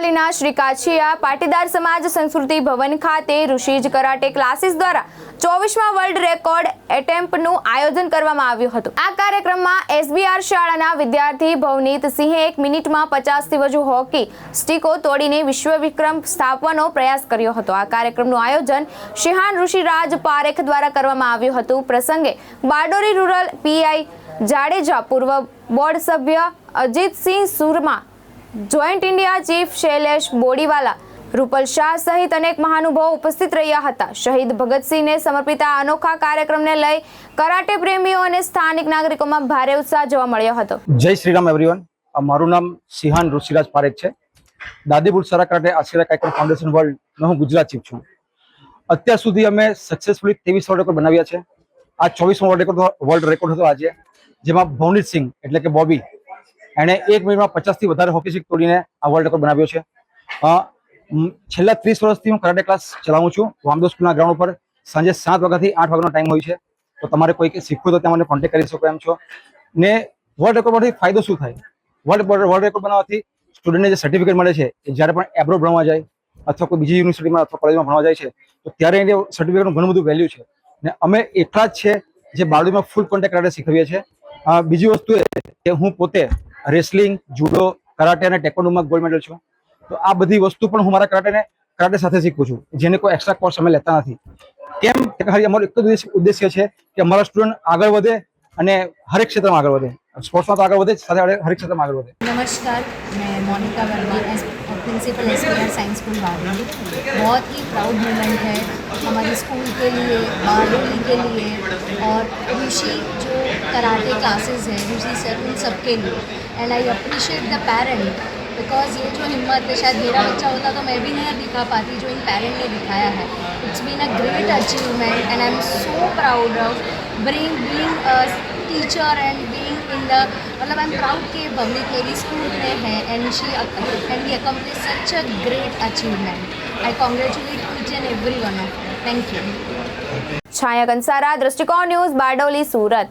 બારડોલીના શ્રી કાછિયા પાટીદાર સમાજ સંસ્કૃતિ ભવન ખાતે ઋષિજ કરાટે ક્લાસીસ દ્વારા 24મા વર્લ્ડ રેકોર્ડ એટેમ્પનું આયોજન કરવામાં આવ્યું હતું। આ કાર્યક્રમમાં એસબીઆર શાળાના વિદ્યાર્થી ભવનીત સિંહે 1 મિનિટમાં 50થી વધુ હોકી સ્ટીકો તોડીને વિશ્વ વિક્રમ સ્થાપવાનો પ્રયાસ કર્યો હતો। આ કાર્યક્રમનું આયોજન શિહાન ઋષિરાજ પારેખ દ્વારા કરવામાં આવ્યું હતું। પ્રસંગે બારડોલી રૂરલ પીઆઈ જાડેજા, પૂર્વ બોર્ડ સભ્ય Ajitsinh Surma, joint India chief Shailesh Bodiwala, Rupal Shah સહિત અનેક મહાનુભાવો ઉપસ્થિત રહ્યા હતા। શહીદ ભગતસિંહને સમર્પિત આ અનોખા કાર્યક્રમને લઈ કરાટે પ્રેમીઓ અને સ્થાનિક નાગરિકોમાં ભારે ઉત્સાહ જોવા મળ્યો હતો। જય શ્રી રામ એવરીવન। મારું નામ શિહાન ઋષિરાજ પારેખ છે। દાદીપુર સરા કરાટે આશીર્વાદ કાયકર ફાઉન્ડેશન વર્લ્ડનો હું ગુજરાત ચીફ છું। અત્યાર સુધી અમે સક્સેસફુલી 23 વર્લ્ડ રેકોર્ડ બનાવ્યા છે। આ 24મો વર્લ્ડ રેકોર્ડ હતો આજે, જેમાં ભવનીત સિંહ એટલે કે બોબી એણે 1 મિનિટમાં 50થી વધારે હોકી સ્ટીક તોડીને આ વર્લ્ડ રેકોર્ડ બનાવ્યો છે। છેલ્લા 30 વર્ષથી હું કરાટે ક્લાસ ચલાવું છું વામદો સ્કૂલના ગ્રાઉન્ડ ઉપર। સાંજે 7 વાગ્યાથી 8 વાગ્યાનો ટાઈમ હોય છે, તો તમારે કોઈ શીખવું તો ત્યાં મને કોન્ટેક્ટ કરી શકો એમ છો। ને વર્લ્ડ રેકોર્ડમાંથી ફાયદો શું થાય? વર્લ્ડ રેકોર્ડ બનાવવાથી સ્ટુડન્ટને જે સર્ટિફિકેટ મળે છે એ જ્યારે પણ એબ્રોડ ભણવા જાય અથવા કોઈ બીજી યુનિવર્સિટીમાં અથવા કોલેજમાં ભણવા જાય છે તો ત્યારે એને સર્ટિફિકેટનું ઘણું બધું વેલ્યુ છે। ને અમે એટલા જ છે જે બારડોલીમાં ફૂલ કોન્ટેક્ટ કરાટે શીખવીએ છીએ। બીજી વસ્તુ એ કે હું પોતે રેસલિંગ, જુડો, કરાટે અને ટેકવોન્ડોમાં ગોલ્ડ મેડલ છું। તો આ બધી વસ્તુ પણ હું મારા કરાટે સાથે શીખું છું, જેને કોઈ એક્સ્ટ્રા કોર્સ અમે લેતા નથી। કેમ કે ખાલી અમારો એક જ ઉદ્દેશ્ય છે કે અમારા સ્ટુડન્ટ આગળ વધે અને હરેક ક્ષેત્રમાં આગળ વધે। સ્પોર્ટ્સમાં તો આગળ વધે, સાથે હરેક क्षेत्र में आगे बढ़े। नमस्कार, मैं Monika Verma, principal SBR science school Bardoli. बहुत ही प्राउड मोमेंट है हमारे स्कूल के लिए, बारडोली के लिए और ऋषि जो कराटे क्लासेस है ऋषि सर, उन सब के लिए। And I appreciate the parent because ये जो हिम्मत है, शायद मेरा बच्चा होता तो मैं भी नहीं दिखा पाती, जो इन पेरेंट ने दिखाया है। It's been a great achievement and I am so proud of being a teacher and being in the मतलब आई एम प्राउड कि पब्लिक मेरी स्कूल में है and we accomplish such a great achievement. I congratulate each and every one of thank you. Chhaya Kansara, Drishtikon News, Bardoli, Surat.